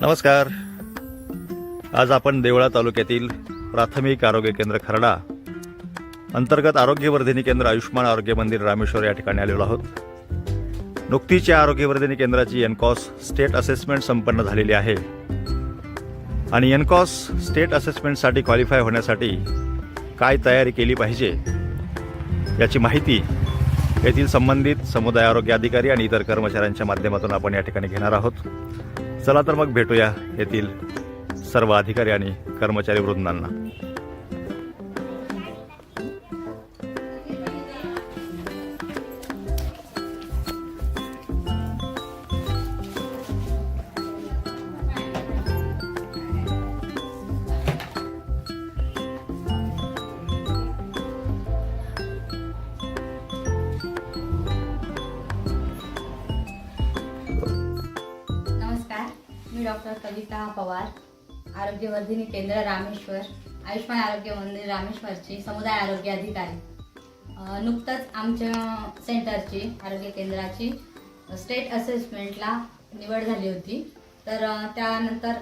नमस्कार. आज आपण देवळा तालुक्यातील प्राथमिक आरोग्य केंद्र खर्डा अंतर्गत आरोग्यवर्धिनी केंद्र आयुष्मान आरोग्य मंदिर रामेश्वर या ठिकाणी आलेलो आहोत. नुकतीच या आरोग्यवर्धिनी केंद्राची एनकॉस स्टेट असेसमेंट संपन्न झालेली आहे आणि एनकॉस स्टेट असेसमेंटसाठी क्वालिफाय होण्यासाठी काय तयारी केली पाहिजे याची माहिती येथील संबंधित समुदाय आरोग्य अधिकारी आणि इतर कर्मचाऱ्यांच्या माध्यमातून आपण या ठिकाणी घेणार आहोत. चला तर मग भेटूया येथील सर्व अधिकारी आणि कर्मचारी वृंदांना. मी डॉक्टर कविता पवार, आरोग्यवर्धिनी केंद्र रामेश्वर, आयुष्मान आरोग्य मंदिर रामेश्वरची समुदाय आरोग्य अधिकारी. नुकतंच आमच्या सेंटरची आरोग्य केंद्राची स्टेट असेसमेंटला निवड झाली होती. तर त्यानंतर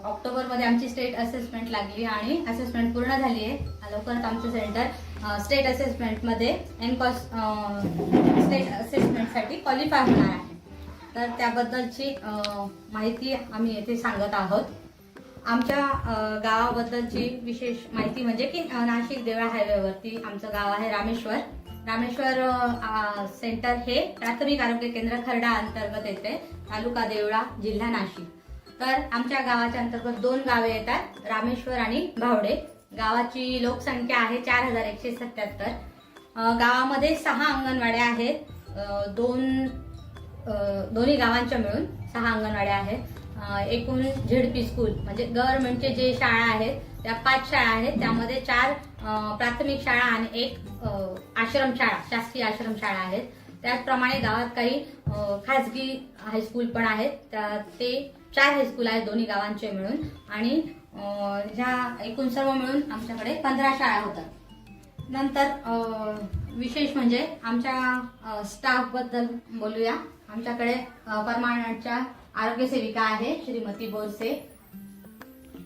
ऑक्टोबरमध्ये आमची स्टेट असेसमेंट लागली आणि असेसमेंट पूर्ण झाली आहे. लवकरच आमचं सेंटर स्टेट असेसमेंटमध्ये एनकॉस स्टेट असेसमेंटसाठी क्वालिफाय होणार आहे. तर त्याबद्दलची माहिती आम्ही येथे सांगत आहोत. आमच्या गावाबद्दलची विशेष माहिती म्हणजे की नाशिक देवळा हायवेवरती आमचं गाव आहे रामेश्वर. रामेश्वर सेंटर हे प्राथमिक आरोग्य केंद्र खर्डा अंतर्गत येते, तालुका देवळा, जिल्हा नाशिक. तर आमच्या गावाच्या अंतर्गत 2 गावे येतात, रामेश्वर आणि भावडे. गावाची लोकसंख्या आहे 4177. गावामध्ये 6 अंगणवाड्या आहेत. दोन्ही गावांच्या मिळून 6 अंगणवाड्या आहेत. एकूण झेडपी स्कूल म्हणजे गव्हर्नमेंटचे जे शाळा आहेत त्या 5 शाळा आहेत. त्यामध्ये 4 प्राथमिक शाळा आणि 1 आश्रमशाळा, शासकीय आश्रमशाळा आहेत. त्याचप्रमाणे गावात काही खाजगी हायस्कूल पण आहेत. ते 4 हायस्कूल आहेत दोन्ही गावांचे मिळून. आणि ह्या एकूण सर्व मिळून आमच्याकडे 15 शाळा होतात. नंतर विशेष म्हणजे आमच्या स्टाफ बद्दल बोलूया. आमच्याकडे परमानंटच्या आरोग्य सेविका आहे श्रीमती बोरसे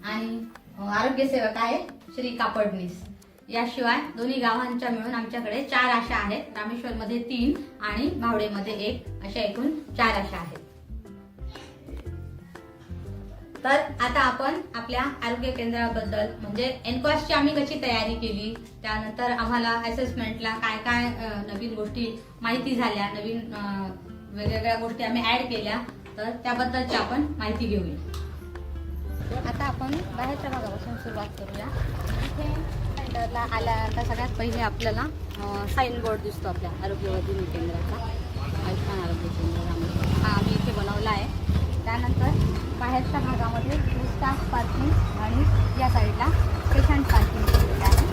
आणि आरोग्य सेवक आहे श्री कापडनीस. याशिवाय दोन्ही गावांच्या मिळून आमच्याकडे 4 आशा आहेत. रामेश्वरमध्ये 3 आणि भावडेमध्ये 1 अशा एकूण 4 आशा आहेत. तर आता आपण आपल्या आरोग्य केंद्राबद्दल म्हणजे एनकॉसची आम्ही कशी तयारी केली, त्यानंतर आम्हाला असेसमेंटला काय काय नवीन गोष्टी माहिती झाल्या, नवीन वेगवेगळ्या गोष्टी आम्ही ऍड केल्या, तर त्याबद्दलची आपण माहिती घेऊया. आता आपण बाहेरच्या भागापासून सुरुवात करूया. इथे सेंटरला आल्यानंतर सगळ्यात पहिले आपल्याला साईन बोर्ड दिसतो आपल्या आरोग्यवर्धिनी केंद्राचा, आयुष्मान आरोग्य केंद्र. हा आम्ही इथे बनवला आहे. त्यानंतर बाहेरच्या भागामध्ये स्टाफ पार्किंग आणि या साईडला पेशंट पार्किंग केलेलं आहे.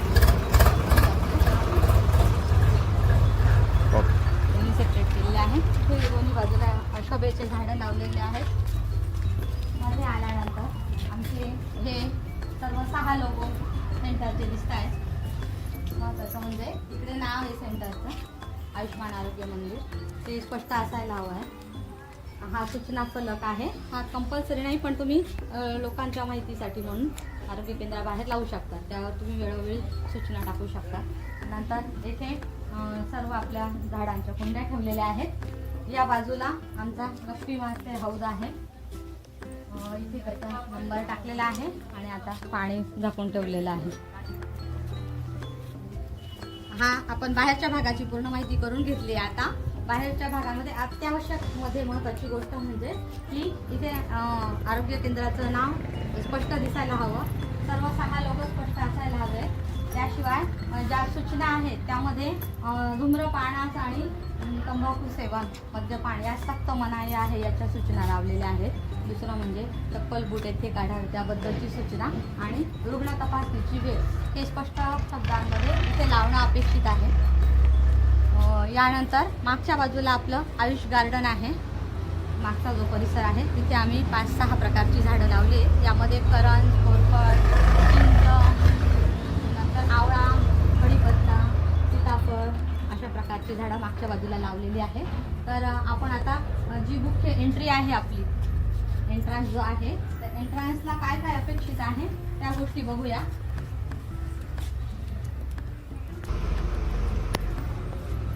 दोन्ही सेपरेट केलेले आहे. हे दोन्ही बाजूला शोभेचे झाडं लावलेले आहेत. मध्ये आल्यानंतर आमचे हे सर्व 6 लोगो सेंटरचे दिसत आहेत. महत्त्वाचं म्हणजे इकडे नाव आहे सेंटरचं आयुष्मान आरोग्य मंदिर, ते स्पष्ट असायला हवं आहे. हा सूचना फलक आहे. हा कंपल्सरी नाही, पण तुम्ही लोकांच्या माहितीसाठी म्हणून आरोग्य केंद्राबाहेर लावू शकता. त्यावर तुम्ही वेळोवेळी सूचना टाकू शकता. नंतर येथे सर्व आपल्या झाडांच्या कुंड्या ठेवलेल्या आहेत. या बाजूला आमचा गप्पी मासे हौद आहे. इथे त्याचा नंबर टाकलेला आहे आणि आता पाणी झाकून ठेवलेलं आहे. हा आपण बाहेरच्या भागाची पूर्ण माहिती करून घेतली. आता बाहेरच्या भागामध्ये अत्यावश्यक मध्ये महत्त्वाची गोष्ट म्हणजे की इथे आरोग्य केंद्राचं नाव स्पष्ट दिसायला हवं. सर्व 6 लोक स्पष्ट असायला हवे. त्याशिवाय ज्या सूचना आहेत त्यामध्ये धूम्रपानास आणि तंबाखू सेवन, मद्यपान या सक्त मनाई आहे याच्या सूचना लावलेल्या आहेत. दुसरं म्हणजे चप्पल बूट येथे काढावे त्याबद्दलची सूचना आणि रुग्ण तपासणीची वेळ हे स्पष्ट शब्दांमध्ये इथे लावणं अपेक्षित आहे. यानंतर मागच्या बाजूला आपलं आयुष गार्डन आहे. मागचा जो परिसर आहे तिथे आम्ही 5-6 प्रकारची झाडं लावली आहेत. यामध्ये करण, कोरफड, चिंच, नंतर आवळा, कढीपत्ता, सीताफळ अशा प्रकारची झाडं मागच्या बाजूला लावलेली आहे. तर आपण आता जी मुख्य एंट्री आहे आपली एंट्रन्स जो आहे त्या एंट्रन्सला काय काय अपेक्षित आहे त्या गोष्टी बघूया.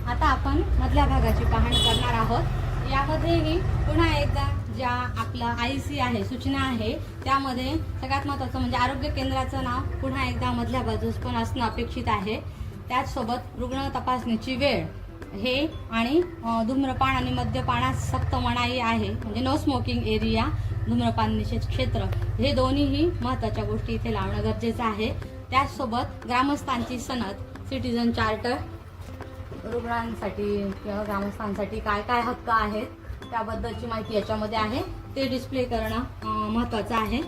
आता आपण मधल्या भागाची पाहणी करणार आहोत. यामध्येही पुन्हा एकदा ज्या आपलं IC आहे, सूचना आहे, त्यामध्ये सगळ्यात महत्त्वाचं म्हणजे आरोग्य केंद्राचं नाव पुन्हा एकदा मधल्या बाजूस पण असणं अपेक्षित आहे. त्याचसोबत रुग्ण तपासणीची वेळ हे आणि धूम्रपान आणि मद्यपानास सक्त मनाई आहे, म्हणजे नो स्मोकिंग एरिया, धूम्रपान निषेध क्षेत्र, हे दोन्हीही महत्त्वाच्या गोष्टी इथे लावणं गरजेचं आहे. त्याचसोबत ग्रामस्थांची सनद, सिटीजन चार्टर, रुग्णांसाठी किंवा ग्रामस्थांसाठी काय काय हक्क आहेत त्याबद्दलची माहिती याच्यामध्ये आहे, ते डिस्प्ले करणं महत्त्वाचं आहे.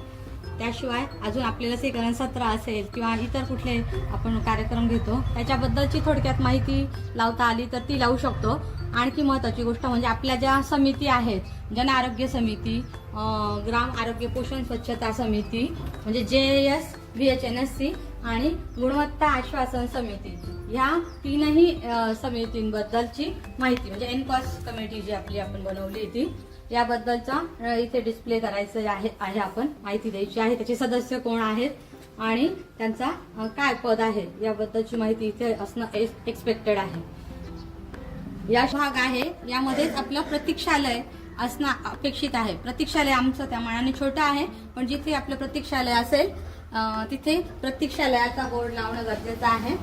त्याशिवाय अजून आपले लसीकरण सत्र असेल किंवा इतर कुठले आपण कार्यक्रम घेतो त्याच्याबद्दलची थोडक्यात माहिती लावता आली तर ती लावू शकतो. आणखी महत्त्वाची गोष्ट म्हणजे आपल्या ज्या समिती आहेत, जन आरोग्य समिती, ग्राम आरोग्य पोषण स्वच्छता समिती म्हणजे JAS, VHNSC आणि गुणवत्ता आश्वासन समिती, ह्या तीनही समितींबद्दलची माहिती म्हणजे NCOS कमिटी जी आपली आपण बनवली ती याबद्दलचा इथे डिस्प्ले करायचं आहे आपण माहिती द्यायची आहे. त्याचे सदस्य कोण आहेत आणि त्यांचा काय पद आहे याबद्दलची माहिती इथे असणं एक्सपेक्टेड आहे. या भाग आहे यामध्येच आपलं प्रतीक्षालय असणं अपेक्षित आहे. प्रतीक्षालय आमचं त्या मानाने छोटं आहे, पण जिथे आपलं प्रतीक्षालय असेल तिथे प्रतीक्षालयाचा बोर्ड लावणं गरजेचं आहे.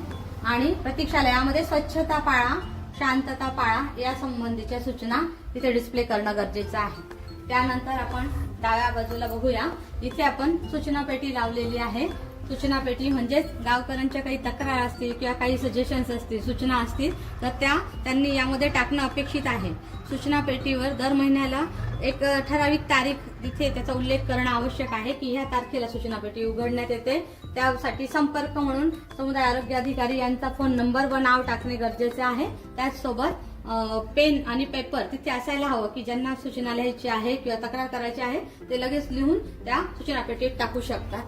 आणि प्रतीक्षालयामध्ये स्वच्छता पाळा, शांतता पाळा या संबंधीच्या सूचना तिथे डिस्प्ले करणं गरजेचं आहे. त्यानंतर आपण डाव्या बाजूला बघूया. इथे आपण सूचना पेटी लावलेली आहे. सूचना पेटी म्हणजेच गावकऱ्यांच्या काही तक्रार असतील किंवा काही सजेशन्स असतील, सूचना असतील तर त्यांनी यामध्ये टाकणं अपेक्षित आहे. सूचना पेटीवर दर महिन्याला एक ठराविक तारीख तिथे त्याचा उल्लेख करणं आवश्यक आहे की ह्या तारखेला सूचना पेटी उघडण्यात येते. त्यासाठी संपर्क म्हणून समुदाय आरोग्य अधिकारी यांचा फोन नंबर व नाव टाकणे गरजेचे आहे. त्याचसोबत पेन आणि पेपर तिथे असायला हवं की ज्यांना सूचना लिहायची आहे किंवा तक्रार करायची आहे ते लगेच लिहून त्या सूचना पेटीत टाकू शकतात.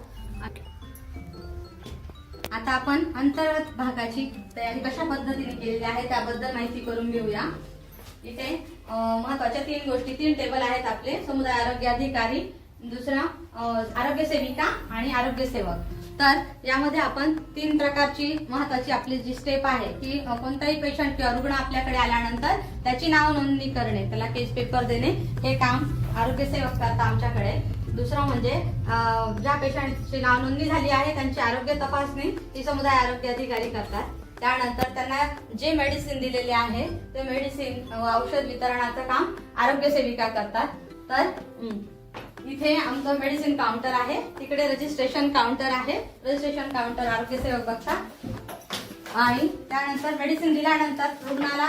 आता आपण अंतर्गत भागाची तयारी कशा पद्धतीने केलेली आहे त्याबद्दल माहिती करून घेऊया. इथे महत्वाच्या 3 गोष्टी, 3 टेबल आहेत आपले. समुदाय आरोग्य अधिकारी, दुसरा आरोग्य सेविका आणि आरोग्य सेवक. तर यामध्ये आपण 3 प्रकारची महत्वाची आपली जी स्टेप आहे की कोणताही पेशंट किंवा रुग्ण आपल्याकडे आल्यानंतर त्याची नाव नोंदणी करणे, त्याला केस पेपर देणे, हे काम आरोग्य सेवक करतात आमच्याकडे. दुसरं म्हणजे ज्या पेशंटची नाव नोंदणी झाली आहे त्यांची आरोग्य तपासणी ही समुदाय आरोग्य अधिकारी करतात. त्यानंतर त्यांना जे मेडिसिन दिलेले आहे ते मेडिसिन औषध वितरणाचं काम आरोग्य सेविका करतात. तर इथे आमचं मेडिसिन काउंटर आहे, तिकडे रजिस्ट्रेशन काउंटर आहे. रजिस्ट्रेशन काउंटर आरोग्य सेवक बघतात. आणि त्यानंतर मेडिसिन दिल्यानंतर रुग्णाला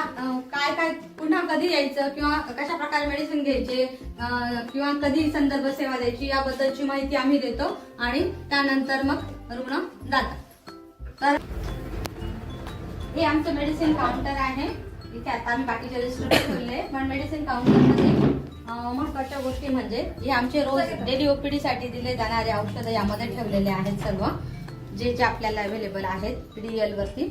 काय काय पुन्हा कधी यायचं किंवा कशा प्रकारे मेडिसिन घ्यायचे किंवा कधी संदर्भ सेवा द्यायची याबद्दलची माहिती आम्ही देतो आणि त्यानंतर मग रुग्ण जातात. तर हे आमचं मेडिसिन काउंटर आहे. इथे आता आम्ही बाकीचे रजिस्टर ठेवले, पण मेडिसिन काउंटरमध्ये महत्वाच्या गोष्टी म्हणजे हे आमचे रोज डेली OPD साठी दिले जाणारे औषधं यामध्ये ठेवलेले आहेत, सर्व जे जे आपल्याला अवेलेबल आहेत DL वरती.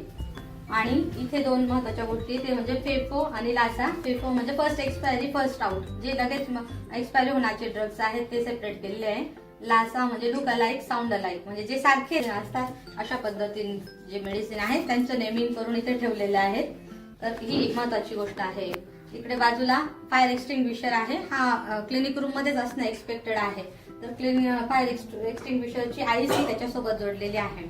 आणि इथे 2 महत्वाच्या गोष्टी ते म्हणजे फेफो आणि लासा. फेफो म्हणजे फर्स्ट एक्सपायरी फर्स्ट आउट, जे लगेच एक्सपायरी होण्याचे ड्रग्स आहेत ते सेपरेट केलेले आहे. लासा म्हणजे लुक अलाइक साऊंड अलाइक, म्हणजे जे सारखे असतात अशा पद्धतीने जे मेडिसिन आहेत त्यांचं नेमिंग करून इथे ठेवलेले आहेत. तर ही एक महत्वाची गोष्ट आहे. इकडे बाजूला फायर एक्सटिंग्विशर आहे, हा क्लिनिक रूम मध्येच असणं एक्सपेक्टेड आहे. तर फायर एक्सटिंग्विशरची IC त्याच्यासोबत जोडलेली आहे.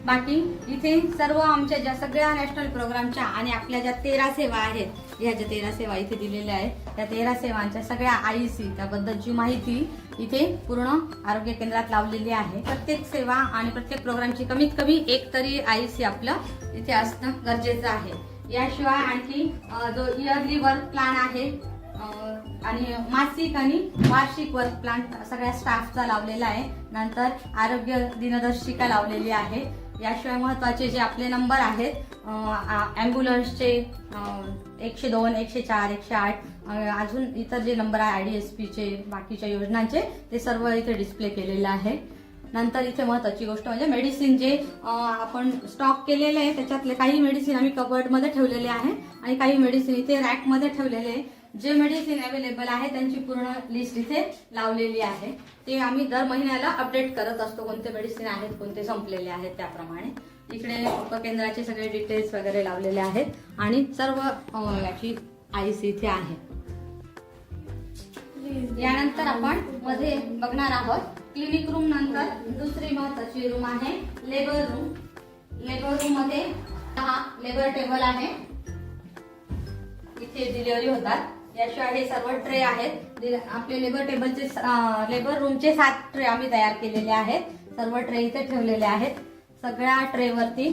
बाकी इथे सर्व आमच्या ज्या सगळ्या नॅशनल प्रोग्रामच्या आणि आपल्या ज्या 13 सेवा आहेत, ह्या ज्या 13 सेवा इथे दिलेल्या आहेत त्या 13 सेवांच्या सगळ्या IC त्याबद्दलची माहिती इथे पूर्ण आरोग्य केंद्रात लावलेली आहे. प्रत्येक सेवा आणि प्रत्येक प्रोग्रामची कमीत कमी एक तरी IC आपलं इथे असणं गरजेचं आहे. याशिवाय आणखी जो इयरली वर्क प्लॅन आहे आणि मासिक आणि वार्षिक वर्क प्लॅन सगळ्या स्टाफचा लावलेला आहे. नंतर आरोग्य दिनदर्शिका लावलेली आहे. याशिवाय महत्वाचे जे आपले नंबर आहेत ॲम्ब्युलन्सचे 102, 104, 108, अजून इतर जे नंबर आहे IDSPचे, बाकीच्या योजनांचे, ते सर्व इथे डिस्प्ले केलेलं आहे. नंतर इथे महत्वाची गोष्ट म्हणजे मेडिसिन जे आपण स्टॉक केलेले आहे त्याच्यातले काही मेडिसिन आम्ही कबर्डमध्ये ठेवलेले आहे आणि काही मेडिसिन इथे रॅकमध्ये ठेवलेले आहे. जे मेडिसिन अवेलेबल आहे त्यांची पूर्ण लिस्ट इथे लावलेली आहे. ते आम्ही दर महिन्याला अपडेट करत असतो, कोणते मेडिसिन आहेत, कोणते संपलेले आहेत त्याप्रमाणे. इकडे उपकेंद्राचे सगळे डिटेल्स वगैरे लावलेले आहेत आणि सर्व याची आईसी इथे आहे. यानंतर आपण मध्ये बघणार आहोत क्लिनिक रूम नंतर दुसरी महत्वाची रूम आहे लेबर रूम. लेबर रूम मध्ये 6 लेबर टेबल आहे, इथे डिलिव्हरी होतात. याशिवाय हे सर्व ट्रे आहेत. आपले लेबर टेबलचे लेबर रूमचे 7 ट्रे आम्ही तयार केलेले आहेत. सर्व ट्रे इथे ठेवलेले आहेत. सगळ्या ट्रेवरती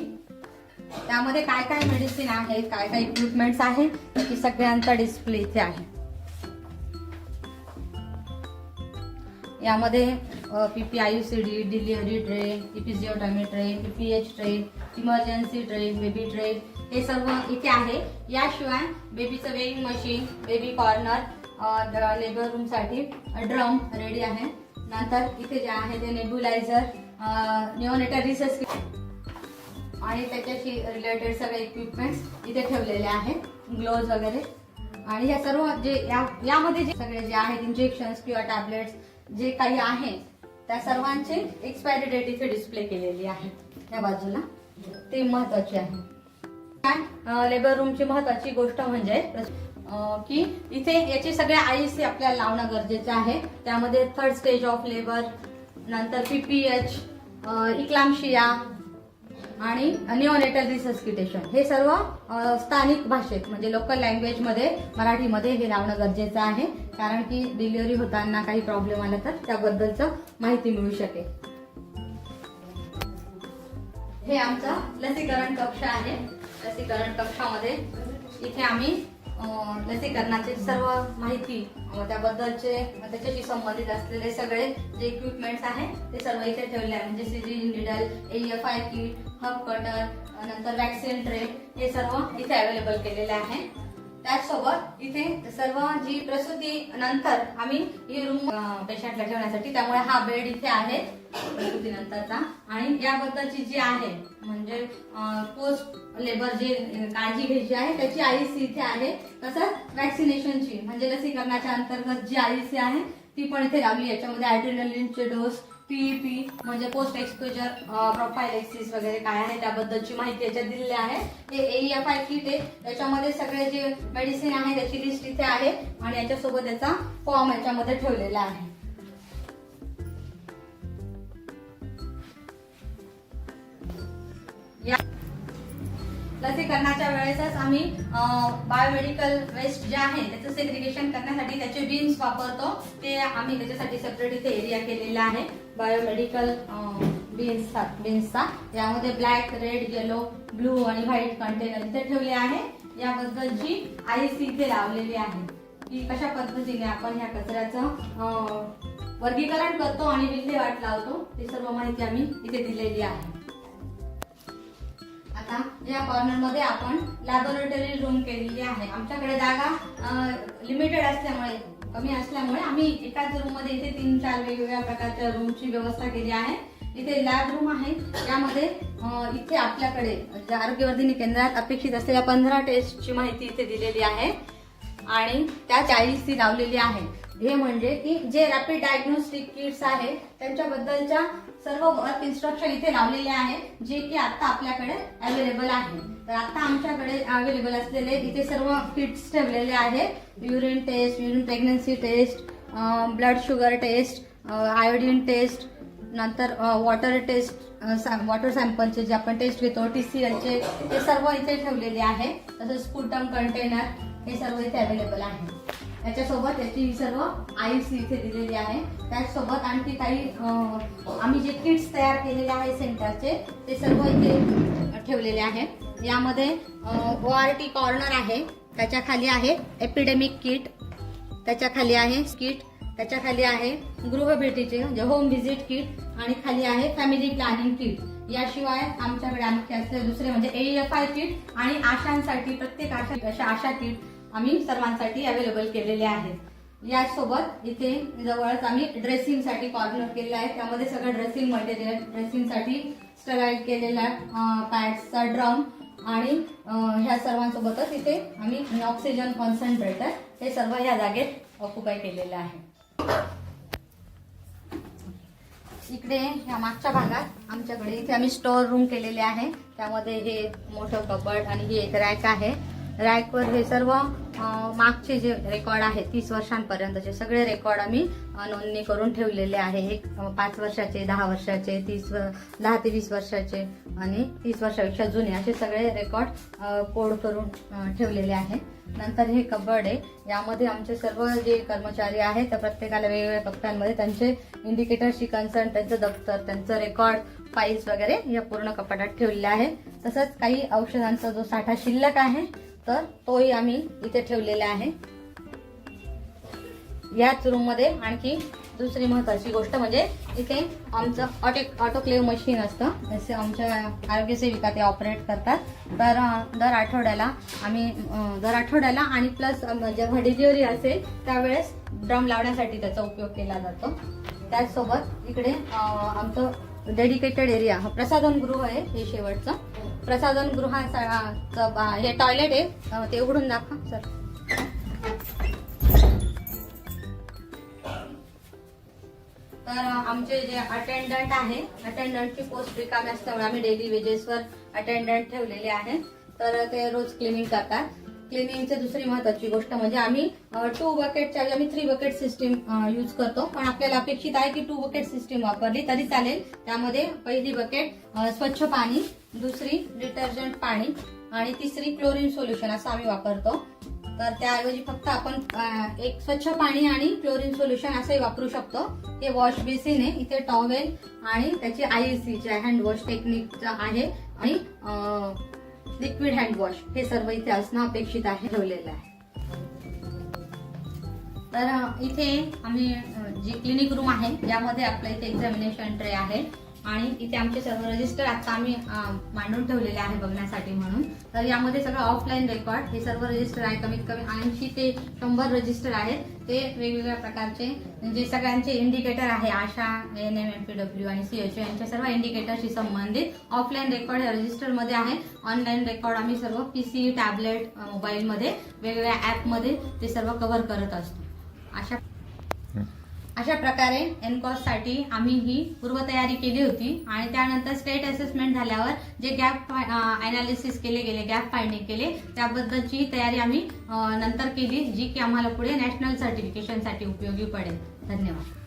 त्यामध्ये काय काय मेडिसिन आहेत, काय काय इक्विपमेंट्स आहेत त्याची सगळ्यांचा डिस्प्ले इथे आहे. यामध्ये PPIUCD, delivery tray, episiotomy tray, PPH tray, emergency tray, baby tray हे सर्व इथे आहे. याशिवाय बेबीचं weighing machine, baby corner, labour room साठी ड्रम रेडी आहे. नंतर इथे जे आहे ते नेब्युलायझर, निओनेटल रिसर्च आणि त्याच्याशी रिलेटेड सगळे इक्विपमेंट्स इथे ठेवलेले आहेत, ग्लोव्ज वगैरे. आणि हे सर्व जे यामध्ये जे सगळे जे आहेत इंजेक्शन्स किंवा टॅबलेट्स जे काही आहे त्या सर्वांचे एक्सपायरी डेट इथे डिस्प्ले केलेली आहे त्या बाजूला. ते महत्वाचे आहे. काय लेबर रूमची महत्वाची गोष्ट म्हणजे की इथे याचे सगळे आयसी आपल्याला लावणं गरजेचं आहे. त्यामध्ये 3rd स्टेज ऑफ लेबर, नंतर PPH, इक्लाम्शिया आणि निओनेटल रिसस्किटेशन हे सर्व स्थानिक भाषेत म्हणजे लोकल लँग्वेज मध्ये मराठीमध्ये हे लावणं गरजेचं आहे, कारण की डिलिव्हरी होताना काही प्रॉब्लेम आला तर त्याबद्दलचं माहिती मिळू शकेल. हे आमचं लसीकरण कक्ष आहे. लसीकरण कक्षामध्ये इथे आम्ही लसीकरणाची सर्व माहिती त्याबद्दलचे त्याच्याशी संबंधित असलेले सगळे जे इक्विपमेंट्स आहेत ते सर्व इथे ठेवले आहे. म्हणजे syringe, needle, AFI kit, hub cutter, नंतर वॅक्सिन ट्रे हे सर्व इथे अवेलेबल केलेले आहे. त्याचसोबत इथे सर्व जी प्रसूती नंतर आम्ही ही रूम पेशंटला ठेवण्यासाठी, त्यामुळे हा बेड इथे आहे प्रसूती नंतरचा. आणि याबद्दलची जी आहे म्हणजे पोस्ट लेबर जे काळजी घ्यायची आहे त्याची आयसी इथे आहे. तसंच वॅक्सिनेशनची म्हणजे लसीकरणाच्या अंतर्गत जी आयसी आहे ती पण इथे लावली. याच्यामध्ये ॲड्रेनलिनचे डोस, PEP म्हणजे पोस्ट एक्सपोजर प्रोफायलेक्सिस वगैरे काय आहे त्याबद्दलची माहिती याच्यात दिलेली आहे. हे AFI किट आहे, त्याच्यामध्ये सगळे जे मेडिसिन आहे त्याची लिस्ट इथे आहे आणि याच्यासोबत त्याचा फॉर्म याच्यामध्ये ठेवलेला आहे. लसीकरणाच्या वेळेसच आम्ही बायोमेडिकल वेस्ट जे आहे त्याचं सेग्रिगेशन करण्यासाठी त्याचे बिन्स वापरतो. ते आम्ही त्याच्यासाठी सेपरेट इथे एरिया केलेला आहे बायोमेडिकल बिन्सचा. यामध्ये ब्लॅक, रेड, येलो, ब्लू आणि व्हाईट कंटेनर इथे ठेवले आहे. याबद्दलची आयसी इथे लावलेली आहे की कशा पद्धतीने आपण ह्या कचऱ्याचं वर्गीकरण करतो आणि विल्हेवाट लावतो, ती सर्व माहिती आम्ही इथे दिलेली आहे. आता या कॉर्नर मध्ये आपण लॅबोरेटरी रूम केलेली आहे. आमच्याकडे जागा लिमिटेड असल्यामुळे, कमी असल्यामुळे आम्ही एकाच रूम मध्ये इथे 3-4 वेगवेगळ्या प्रकारच्या रूमची व्यवस्था केली आहे. इथे लॅब रूम आहे. यामध्ये इथे आपल्याकडे आरोग्यवर्धिनी केंद्रात अपेक्षित असलेल्या 15 टेस्टची माहिती इथे दिलेली आहे आणि त्या 40 लावलेली आहे. हे म्हणजे की जे रॅपिड डायग्नोस्टिक किट्स आहे त्यांच्याबद्दलच्या सर्व वर्क इन्स्ट्रक्शन इथे लावलेले आहे, जे की आता आपल्याकडे अवेलेबल आहे. तर आता आमच्याकडे अवेलेबल असलेले इथे सर्व किट्स ठेवलेले आहेत. Urine test, urine pregnancy test, blood sugar test, iodine test, नंतर वॉटर टेस्ट, वॉटर सॅम्पलचे जे आपण टेस्ट घेतो TCLचे हे सर्व इथे ठेवलेले आहे. तसंच स्पुटम कंटेनर हे सर्व इथे अवेलेबल आहे. याच्यासोबत याची सर्व आयसी इथे दिलेली आहे. त्याचसोबत आणखी काही आम्ही जे किट्स तयार केलेले आहे सेंटरचे ते सर्व इथे ठेवलेले आहे. यामध्ये ORT कॉर्नर आहे, त्याच्या खाली आहे एपिडेमिक किट, त्याच्या खाली आहे किट, त्याच्या खाली आहे गृहभेटीचे म्हणजे होम व्हिजिट किट आणि खाली आहे फॅमिली प्लॅनिंग किट. याशिवाय आमच्याकडे आणखी असलेले दुसरे म्हणजे AFI किट आणि आशांसाठी प्रत्येक आशा किट आम्ही सर्वांसाठी अवेलेबल केलेले आहेत. यासोबत इथे जवळच आम्ही ड्रेसिंगसाठी कॉर्नर केलेला आहे. त्यामध्ये सगळं ड्रेसिंग मटेरियल, ड्रेसिंगसाठी स्टराईड केलेला पॅड्सचा ड्रम, आणि ह्या सर्वांसोबतच इथे आम्ही ऑक्सिजन कॉन्सन्ट्रेटर हे सर्व ह्या जागेत ऑक्युपाय केलेलं आहे. इकडे ह्या मागच्या भागात आमच्याकडे इथे आम्ही स्टोअर रूम केलेले आहे. त्यामध्ये हे मोठं कबड आणि ही एक रॅक आहे. रॅकवर हे सर्व मागचे जे रेकॉर्ड आहे 30 वर्षांपर्यंतचे सगळे रेकॉर्ड आम्ही नोंदणी करून ठेवलेले आहे. एक 5 वर्षाचे, 10 वर्षाचे, 10 ते 20 वर्षाचे आणि 30 वर्षापेक्षा जुने असे सगळे रेकॉर्ड कोड करून ठेवलेले आहे. नंतर हे कबड आहे. यामध्ये आमचे सर्व जे कर्मचारी आहेत त्या प्रत्येकाला वेगवेगळ्या कप्प्यांमध्ये त्यांचे इंडिकेटरशी कन्सर्न, त्यांचं दप्तर, त्यांचं रेकॉर्ड, फाईल्स वगैरे या पूर्ण कपाटात ठेवलेले आहे. तसंच काही औषधांचा जो साठा शिल्लक आहे तर तोही आम्ही इथे ठेवलेला आहे. याच रूम मध्ये आणखी दुसरी महत्वाची गोष्ट म्हणजे इथे आमचं ऑटोक्लेव्ह मशीन असतं. जसे आमच्या आरोग्य सेविका ते ऑपरेट करतात. तर दर आठवड्याला आणि प्लस जेव्हा डिलिव्हरी असेल त्यावेळेस ड्रम लावण्यासाठी त्याचा उपयोग केला जातो. त्याचसोबत इकडे आमचं डेडिकेटेड एरिया हा प्रसाधन गृह आहे. हे शेवटचं प्रसाधन गृहाचं हे टॉयलेट आहे. ते उघडून दाखवा सर. तर आमचे जे अटेंडंट आहे, अटेंडंटची पोस्ट रिकामी असल्यामुळे आम्ही डेली वेजेसवर अटेंडंट ठेवलेले आहे. तर ते रोज क्लिनिंग करतात. क्लिनिंगची दुसरी महत्वाची गोष्ट म्हणजे आम्ही 2 बकेटच्या ऐवजी आम्ही 3 बकेट सिस्टीम यूज करतो. पण आपल्याला अपेक्षित आहे की 2 बकेट सिस्टीम वापरली तरी चालेल. त्यामध्ये पहिली बकेट स्वच्छ पाणी, दुसरी डिटर्जंट पाणी आणि तिसरी क्लोरीन सोल्युशन असं आम्ही वापरतो. तर त्याऐवजी फक्त आपण एक स्वच्छ पाणी आणि क्लोरीन सोल्युशन असंही वापरू शकतो. हे वॉश बेसिन आहे. इथे टॉवेल आणि त्याची IEC जे हँड वॉश टेक्निक आहे आणि लिक्विड हँड वॉश हे सर्व इथे असणं अपेक्षित आहे, ठेवलेलं आहे. तर इथे आम्ही जी क्लिनिक रूम आहे यामध्ये आपल्या इथे एक्झामिनेशन ट्रे आहे आणि इथे आमचे सर्व रजिस्टर आता आम्ही मांडून ठेवलेले आहे बघण्यासाठी म्हणून. तर यामध्ये सगळं ऑफलाईन रेकॉर्ड हे सर्व रजिस्टर आहे. कमीत कमी 80 ते 100 रजिस्टर आहेत. ते वेगवेगळ्या प्रकारचे जे सगळ्यांचे इंडिकेटर आहे, आशा, ANM, MPW आणि CHO यांच्या सर्व इंडिकेटरशी संबंधित ऑफलाईन रेकॉर्ड या रजिस्टरमध्ये आहे. ऑनलाईन रेकॉर्ड आम्ही सर्व PC, टॅबलेट, मोबाईलमध्ये वेगवेगळ्या ॲपमध्ये ते सर्व कव्हर करत असतो. अशा प्रकारे एनकॉस साठी आम्ही ही पूर्वतयारी केली होती आणि त्यानंतर स्टेट असेसमेंट झाल्यावर जे गॅप अनालिसिस केले गेले, गॅप फाइंडिंग केले त्याबद्दलची तयारी आम्ही नंतर केली, जी की आम्हाला पुढे नॅशनल सर्टिफिकेशनसाठी उपयोगी पडेल. धन्यवाद.